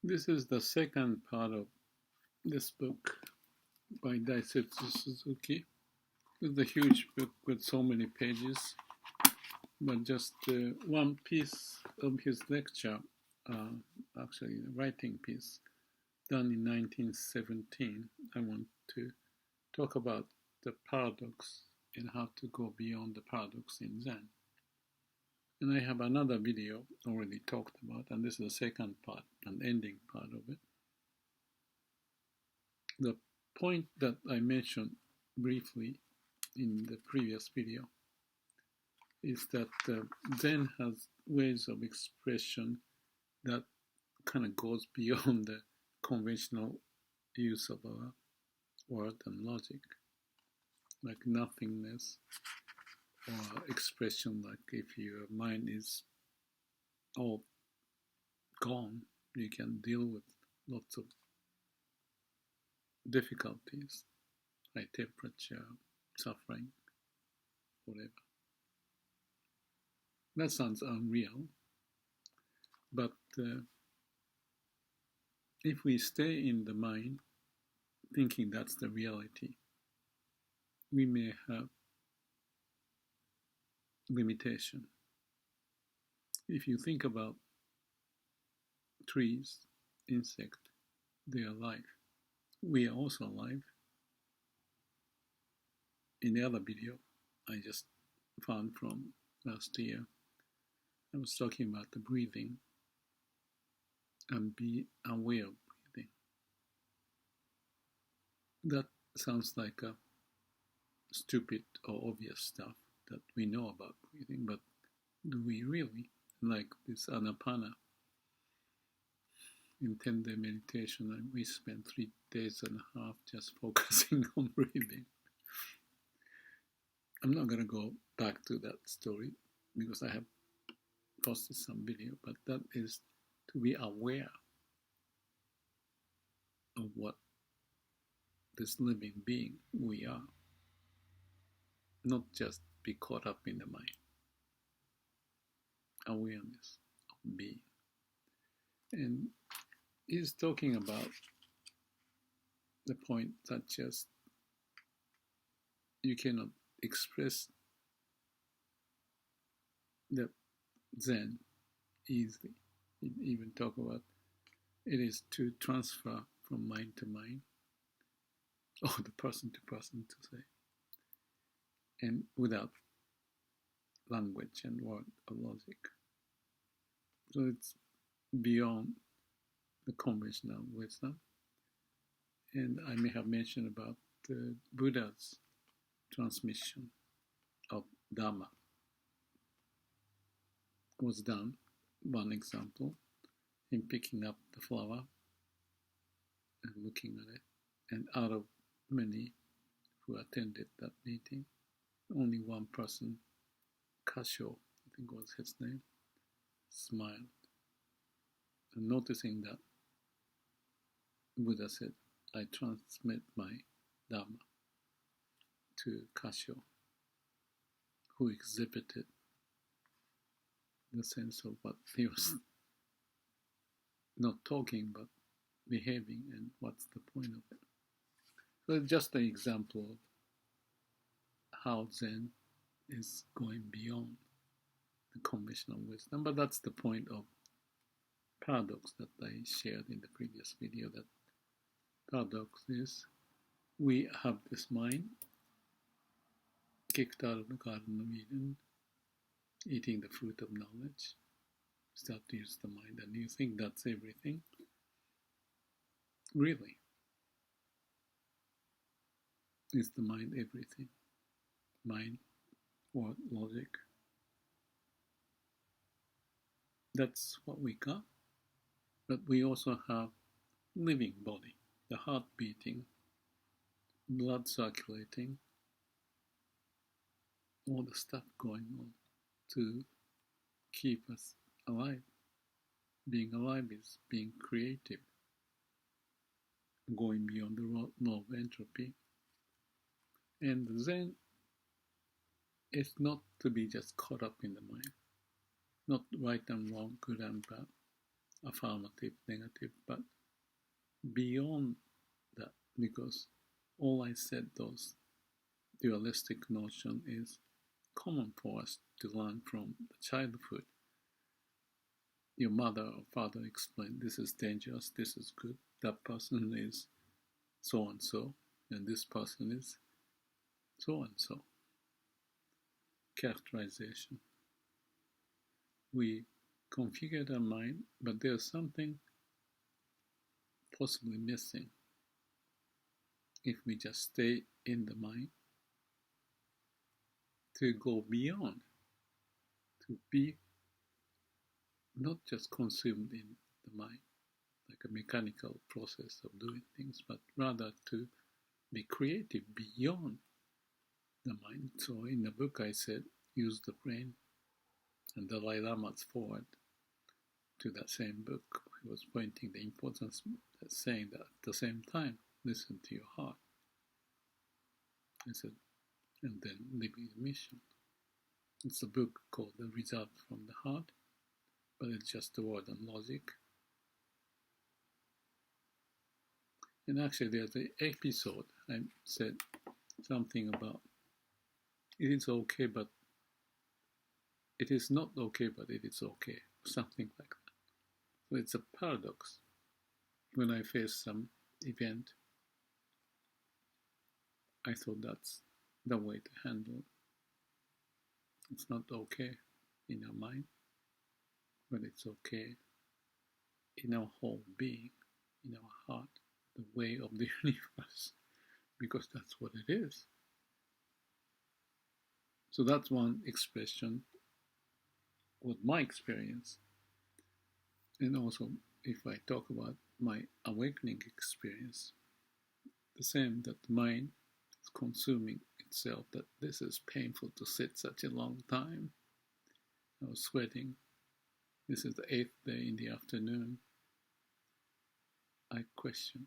This is the second part of this book by Daisetz Suzuki. It's a huge book with so many pages, but just one piece of his lecture, actually a writing piece, done in 1917. I want to talk about the paradox and how to go beyond the paradox in Zen. And I have another video already talked about, and this is the second part, an ending part of it. The point that I mentioned briefly in the previous video is that Zen has ways of expression that kind of goes beyond the conventional use of our word and logic, like nothingness, or expression like if your mind is all gone, you can deal with lots of difficulties, high temperature, suffering, whatever. That sounds unreal, but if we stay in the mind thinking that's the reality, we may have limitation. If you think about trees, insects, they are alive. We are also alive. In the other video I just found from last year, I was talking about the breathing and be aware of breathing. That sounds like a stupid or obvious stuff that we know about breathing, but do we really? Like this anapana in 10-day meditation, and we spent 3 days and a half just focusing on breathing. I'm not going to go back to that story because I have posted some video, but that is to be aware of what this living being we are, not just be caught up in the mind. Awareness of being. And he's talking about the point that just you cannot express the Zen easily. He even talk about it is to transfer from mind to mind, or the person to person to say, and without language and word or logic. So it's beyond the conventional wisdom. And I may have mentioned about the Buddha's transmission of Dharma was done, one example, in picking up the flower and looking at it. And out of many who attended that meeting, only one person, Kasho, I think was his name, smiled. And noticing that, Buddha said, I transmit my Dharma to Kasho, who exhibited the sense of what he was not talking but behaving, and what's the point of it. So it's just an example of how Zen is going beyond the conventional wisdom, but that's the point of paradox that I shared in the previous video. That paradox is we have this mind kicked out of the Garden of Eden, eating the fruit of knowledge, start to use the mind, and you think that's everything. Really, is the mind everything? Mind or logic? That's what we got. But we also have living body, the heart beating, blood circulating, all the stuff going on to keep us alive. Being alive is being creative, going beyond the law of entropy. And Zen is not to be just caught up in the mind, not right and wrong, good and bad. affirmative, negative, but beyond that, because all I said, those dualistic notion is common for us to learn from the childhood. Your mother or father explained, this is dangerous, this is good, that person is so and so, and this person is so and so. Characterization. We configured our mind, but there's something possibly missing if we just stay in the mind, to go beyond, to be not just consumed in the mind, like a mechanical process of doing things, but rather to be creative beyond the mind. So in the book I said, use the brain, and the Dalai Lama's forward to that same book. He was pointing the importance of saying that at the same time, listen to your heart. I said, and then living the mission. It's a book called The Result from the Heart, but it's just the word and logic. And actually there's an episode I said something about it is okay, but it is not okay, but it is okay, something like that. So it's a paradox. When I face some event, I thought that's the way to handle it. It's not okay in our mind, but it's okay in our whole being, in our heart, the way of the universe, because that's what it is. So that's one expression with my experience. And also, if I talk about my awakening experience, the same, that the mind is consuming itself, that this is painful to sit such a long time. I was sweating. This is the 8th day in the afternoon. I questioned,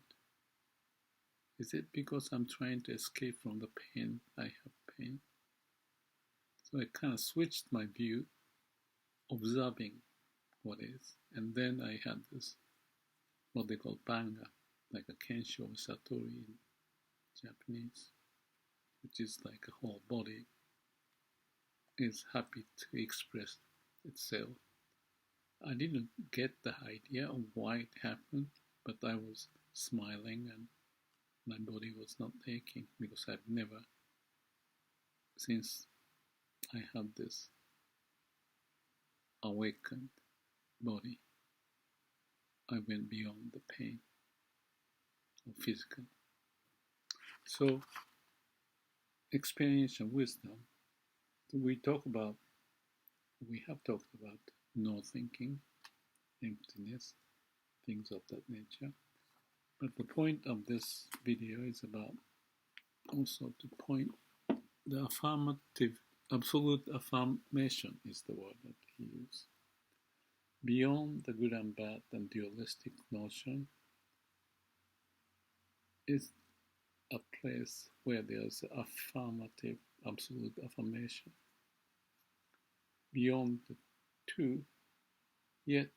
is it because I'm trying to escape from the pain? I have pain. So I kind of switched my view, observing what is. And then I had this, what they call banga, like a kensho or satori in Japanese, which is like a whole body is happy to express itself. I didn't get the idea of why it happened, but I was smiling and my body was not aching, because I've never, since I had this awakened body, I went beyond the pain of physical. So, experiential wisdom, we have talked about no thinking, emptiness, things of that nature. But the point of this video is about also to point the affirmative, absolute affirmation is the word that he used. Beyond the good and bad and dualistic notion is a place where there's affirmative, absolute affirmation. Beyond the two, yet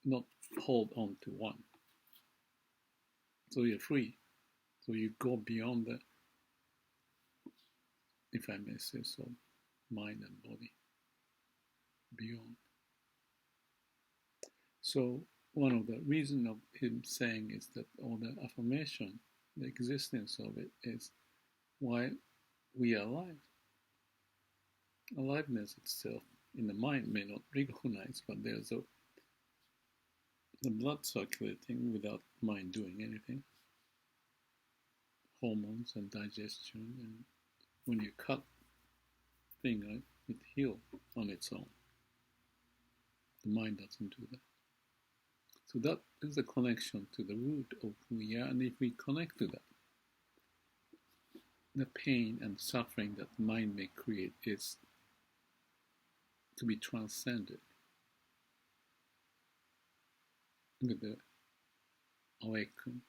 not hold on to one. So you're free. So you go beyond the, if I may say so, mind and body. Beyond. So one of the reasons of him saying is that all the affirmation, the existence of it, is why we are alive. Aliveness itself in the mind may not recognize, but there's the blood circulating without mind doing anything. Hormones and digestion, and when you cut finger, it heals on its own. The mind doesn't do that. So that is a connection to the root of who we are, and if we connect to that, the pain and suffering that the mind may create is to be transcended with the awakened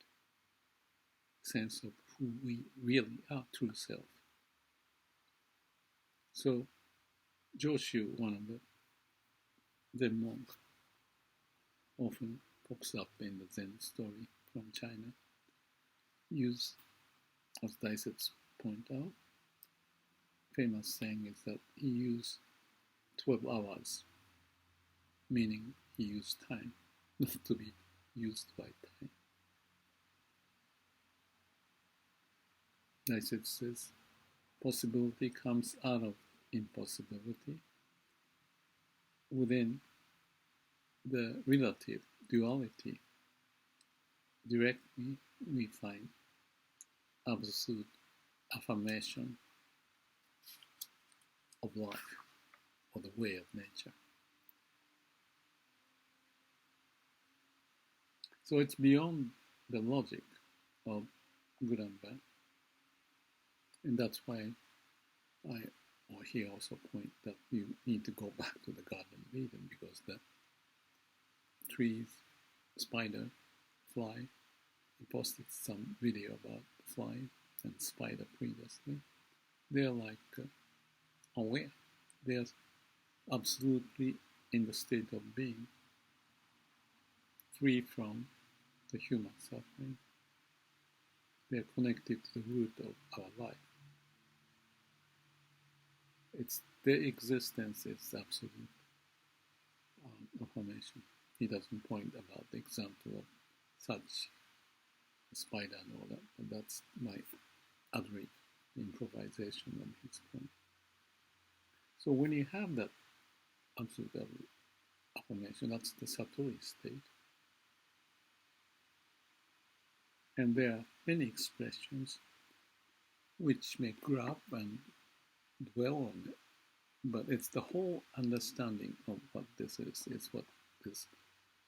sense of who we really are, true self. So, Joshu, one of the Zen monks, often pops up in the Zen story from China, use, as Daisetz point out, famous saying is that he used 12 hours, meaning he used time, not to be used by time. Daisetz says, possibility comes out of impossibility. Within the relative duality, directly we find absolute affirmation of life or the way of nature. So it's beyond the logic of good and bad. And that's why he also point that you need to go back to the Garden of Eden, because the trees, spider, fly, he posted some video about the fly and spider previously. They're like aware. They're absolutely in the state of being, free from the human suffering. They're connected to the root of our life. It's their existence is absolute affirmation. He doesn't point about the example of such a spider and all that, but that's my other improvisation of his point. So when you have that absolute affirmation, that's the Satori state. And there are many expressions which may grab and dwell on it, but it's the whole understanding of what this is what this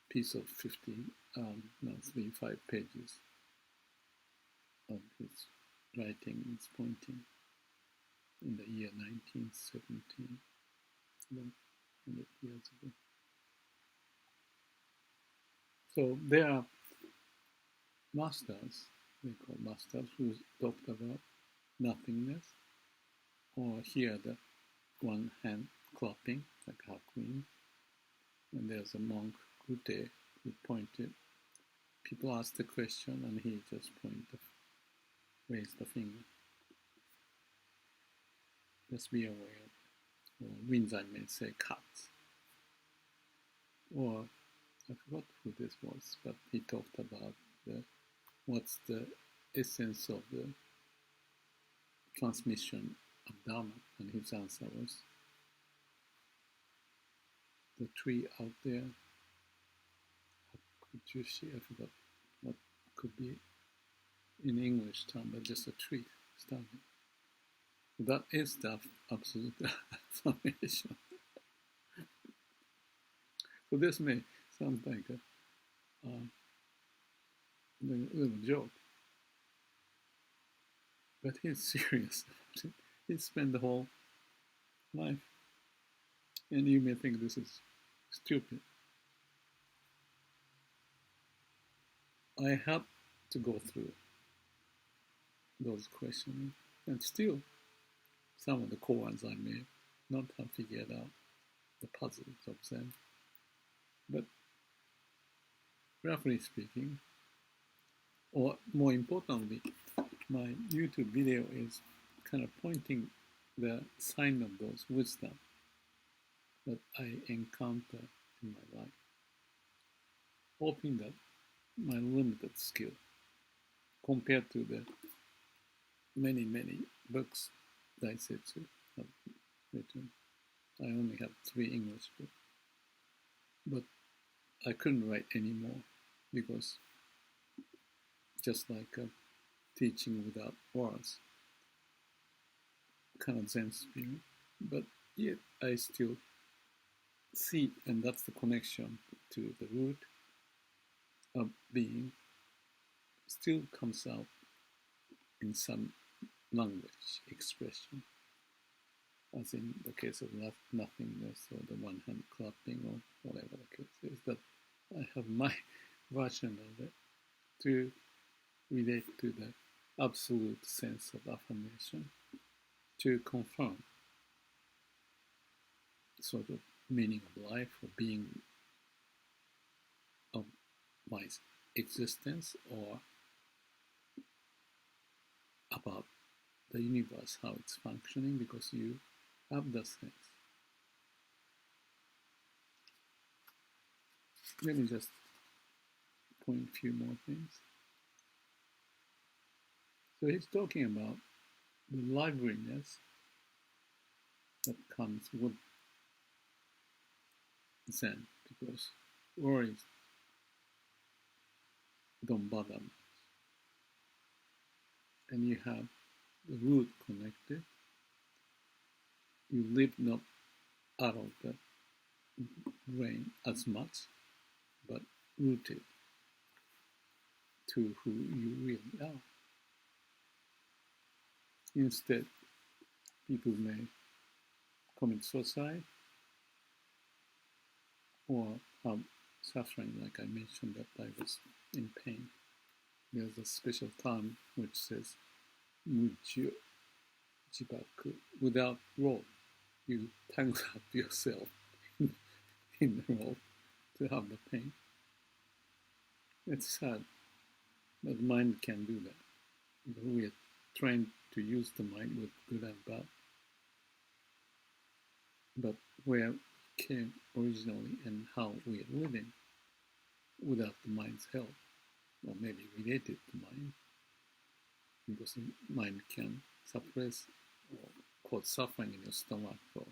piece of 35 pages of his writing is pointing in the year 1917, 100 years ago. So there are masters, they call masters, who talked about nothingness, or here the one hand clapping, like Hakuin, and there's a monk, Gute, who pointed. People asked the question, and he just raised the finger. Just be aware. Or Rinzai may say cats. Or, I forgot who this was, but he talked about what's the essence of the transmission of Dharma, and his answer was the tree out there. Kujushi, I forgot what could be in English term, but just a tree standing. That is the absolute affirmation. So this may sound like a little joke, but he's serious about it. He spent the whole life, and you may think this is stupid. I had to go through those questions, and still some of the core ones I may not have figured out the puzzles of Zen. But roughly speaking, or more importantly, my YouTube video is kind of pointing the sign of those wisdom that I encounter in my life, hoping that my limited skill compared to the many books Daisetz have written. I only have 3 English books, but I couldn't write any more because just like teaching without words, kind of Zen spirit, but yet I still see, and that's the connection to the root of being, still comes out in some language expression, as in the case of nothingness or the one hand clapping or whatever the case is, that I have my version of it to relate to the absolute sense of affirmation, to confirm sort of meaning of life or being my existence or about the universe, how it's functioning, because you have those things. Let me just point a few more things. So he's talking about the liveliness that comes with Zen, because worries don't bother me. And you have the root connected. You live not out of the brain as much, but rooted to who you really are. Instead, people may commit suicide or have suffering, like I mentioned that I was in pain. There's a special term which says mujo jibaku. Without rope, you tangle up yourself in the rope to have the pain. It's sad, but the mind can do that. We are trained to use the mind with good and bad. But where we came originally and how we are living without the mind's help, or maybe related to mind, because the mind can suppress or cause suffering in your stomach or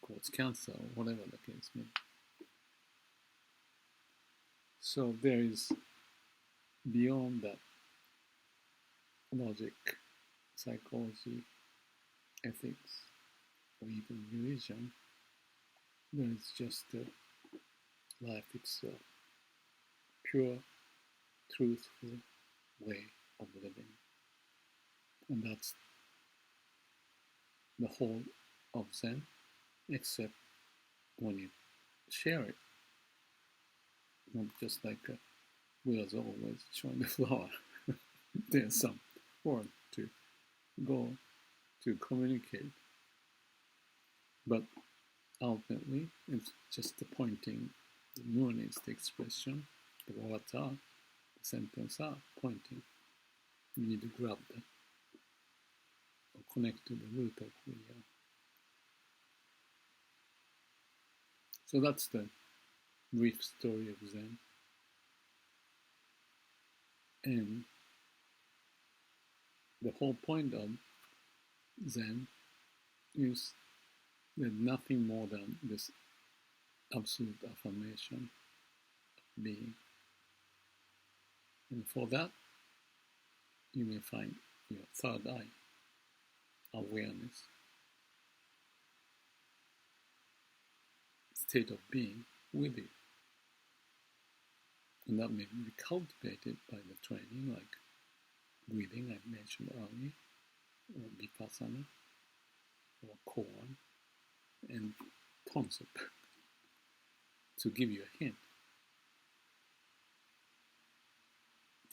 cause cancer or whatever the case may be. So there is, beyond that, logic, psychology, ethics, or even religion, there is just the life itself, pure, truthful way of living. And that's the whole of Zen, except when you share it. Not just like a wheels always showing the flower. There's some work to go to communicate. But ultimately, it's just the pointing. The moon is the expression. The words are, the sentence are pointing. You need to grab that or connect to the root of who you are. So that's the brief story of Zen. And the whole point of Zen is that nothing more than this absolute affirmation of being. And for that, you may find your third eye, awareness, state of being with you. And that may be cultivated by the training, like breathing I mentioned earlier, or vipassana, or koan, and tons of to give you a hint.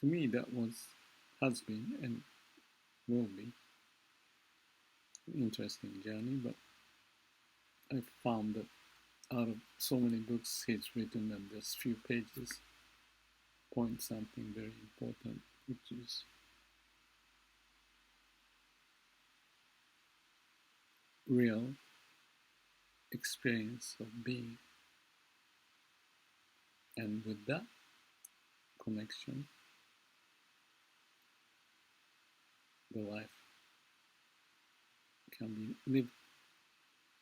To me, that has been and will be an interesting journey, but I found that out of so many books he's written and just few pages point something very important, which is real experience of being. And with that connection, the life can be lived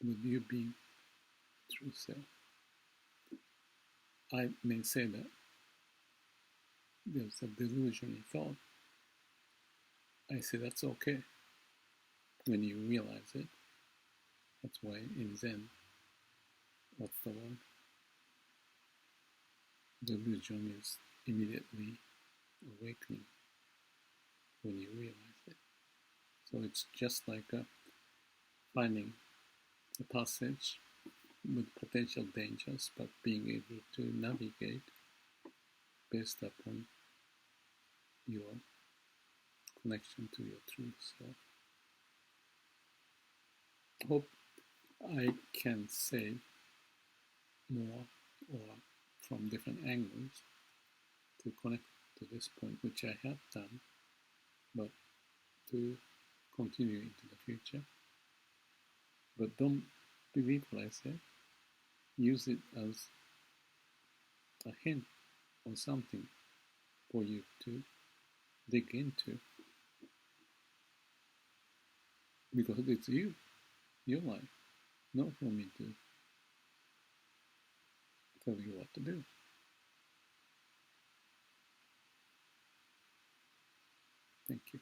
with you being true self. I may say that there's a delusion in thought. I say that's okay when you realize it. That's why in Zen, what's the word? Delusion is immediately awakening when you realize it. So it's just like finding a passage with potential dangers, but being able to navigate based upon your connection to your true self. Hope I can say more or from different angles to connect to this point, which I have done, but to continue into the future. But don't believe what I said. Use it as a hint or something for you to dig into, because it's you, your life, not for me to tell you what to do. Thank you.